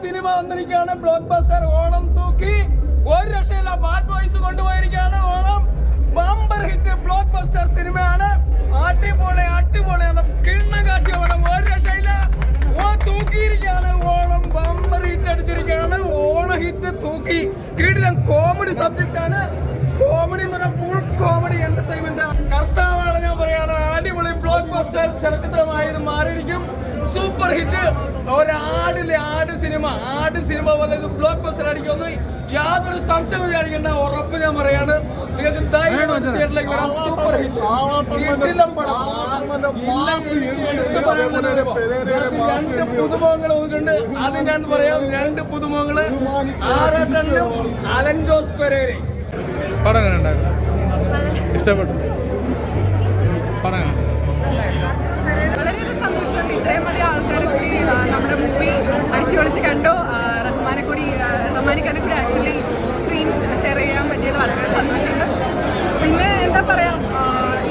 Cinema വന്നിരിക്കുകയാണ്. Block buster Onam തൂക്കി ഒരു രക്ഷയില്ല. ബാഡ് ബോയ്സ് കൊണ്ടുപോയിരിക്കുകയാണ്. Onam bumper hit blockbuster സിനിമയാണ്. അടിപൊളി അടിപൊളിയാണ്. കിണ്ണം കാച്ചി ഓണം ഒരു രക്ഷയില്ല. തൂക്കിയിരിക്കുകയാണ്. ഓണം ബമ്പർ ഹിറ്റ് അടിച്ചിരിക്കുകയാണ്. ഓണ ഹിറ്റ് തൂക്കി കിടിലൻ കോമഡി സബ്ജക്റ്റ് ആണ്. കോമഡി എന്ന് പറഞ്ഞാൽ ഫുൾ കോമഡി എന്റർടൈൻമെന്റ് കർത്താവാണ് ഞാൻ പറയാണ്. അടിപൊളി ബ്ലോക്ക് ബസ്റ്റർ ചലച്ചിത്രമായി ഇത് മാറിയിരിക്കും. Super hit. ആട് സിനിമ പോലെ ഇത് ബ്ലോക്ക് ബസ്റ്റർ അടിക്കുമെന്ന് യാതൊരു സംശയം വിചാരിക്കേണ്ട. ഉറപ്പ് ഞാൻ പറയാണ്. നിങ്ങൾക്ക് ധൈര്യമായിട്ട് തിയേറ്ററിലേക്ക് വരാം. Super hit. രണ്ട് പുതുമുഖങ്ങൾ വന്നിട്ടുണ്ട്. അത് ഞാൻ പറയാം. രണ്ട് പുതുമുഖങ്ങള് ആറാട്ടനും അലൻ ജോസ് പെരേര. പടം എങ്ങനെ ഉണ്ടായിരുന്നു? ഇഷ്ടപ്പെട്ടു? പടം വളരെയേറെ സന്തോഷമുണ്ട്. ഇത്രയും വലിയ ആൾക്കാരെ കൂടി നമ്മുടെ മൂവി അടിച്ചു പൊളിച്ച് കണ്ടു. റഹ്മാനിക്കാനെ കൂടി ആക്ച്വലി സ്ക്രീൻ ഷെയർ ചെയ്യാൻ പറ്റിയത് വളരെ സന്തോഷമുണ്ട്. പിന്നെ എന്താ പറയുക,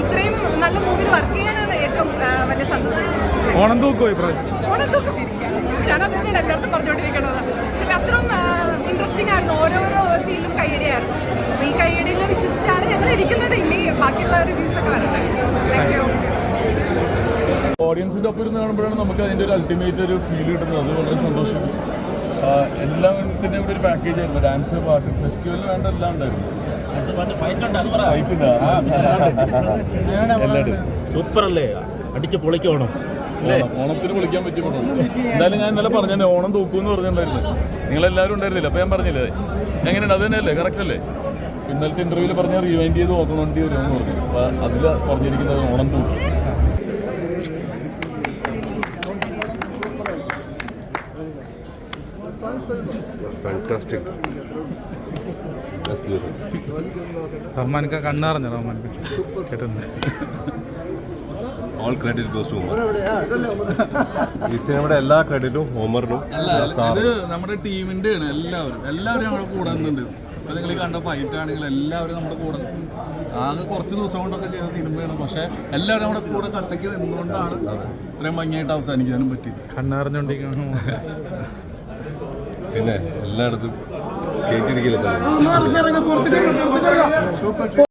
ഇത്രയും നല്ല മൂവിയിൽ വർക്ക് ചെയ്യാനാണ് ഏറ്റവും വലിയ സന്തോഷം. ഓണം തൂക്കുമോ ഓണം തൂക്കം ഞാനത് തന്നെയാണ് എല്ലായിടത്തും പറഞ്ഞുകൊണ്ടിരിക്കുന്നത്. പക്ഷേ അത്രയും ഇൻട്രസ്റ്റിംഗ് ആയിരുന്നു. ഓരോരോ സീനിലും കൈയടിയായിരുന്നു. ഈ കൈയടിയിൽ വിശ്വസിച്ചാണ് ഞങ്ങൾ ഇരിക്കുന്നത്. ഇനി ബാക്കിയുള്ള റിവ്യൂസൊക്കെ വരട്ടെ. Thank you. ഓഡിയൻസിൻ്റെ ഒപ്പം ഇരുന്ന് കാണുമ്പോഴാണ് നമുക്ക് അതിൻ്റെ ഒരു അൾട്ടിമേറ്റ് ഒരു ഫീൽ കിട്ടുന്നത്. അത് വളരെ സന്തോഷം. എല്ലാത്തിൻ്റെയും കൂടി ഒരു പാക്കേജ് ആയിരുന്നു. ഡാൻസ്, പാട്ട്, ഫെസ്റ്റിവലിന് വേണ്ട എല്ലാം ഉണ്ടായിരുന്നു. സൂപ്പർ അല്ലേ? അടിച്ച് പൊളിക്കണം. ഓണത്തിന് പൊളിക്കാൻ പറ്റിയ പടം. എന്തായാലും ഞാൻ ഇന്നലെ പറഞ്ഞേ ഓണം തൂക്കുമെന്ന് പറഞ്ഞിട്ടുണ്ടായിരുന്നു. നിങ്ങളെല്ലാവരും ഉണ്ടായിരുന്നില്ല. അപ്പോൾ ഞാൻ പറഞ്ഞില്ലേ എങ്ങനെയുണ്ട്? അത് തന്നെയല്ലേ? കറക്റ്റ് അല്ലേ? ഇന്നലത്തെ ഇൻ്റർവ്യൂവിൽ പറഞ്ഞ റിവൈൻഡ് ചെയ്ത് നോക്കണോണ്ടി വരുമെന്ന് പറഞ്ഞു. അപ്പോൾ അതിൽ പറഞ്ഞിരിക്കുന്നത് ഓണം തൂക്കി. റഹ്മാനിക്ക കണ്ണറിഞ്ഞ റഹ്മാനിക്ക കേട്ടുണ്ട്. All credit goes to Umar. ഈ സിനിമയുടെ എല്ലാ ക്രെഡിറ്റും ഉമറിനും. ഇത് നമ്മുടെ ടീമിൻ്റെ ആണ്. എല്ലാവരും നമ്മുടെ കൂടെ നിന്നുണ്ട്. അപ്പോൾ നിങ്ങൾ കണ്ട ഫൈറ്റ് ആണെങ്കിൽ എല്ലാവരും നമ്മുടെ കൂടെ. ആകെ കുറച്ച് ദിവസം കൊണ്ടൊക്കെ ചെയ്ത സിനിമയാണ്. പക്ഷേ എല്ലാവരും നമ്മുടെ കൂടെ കട്ടയ്ക്ക് നിന്നുകൊണ്ടാണ് ഇത്രയും ഭംഗിയായിട്ട് അവസാനിക്കാനും പറ്റിയത്. കണ്ണറിഞ്ഞോണ്ടിരിക്കണം. പിന്നെ എല്ലായിടത്തും കേട്ടിരിക്കില്ല.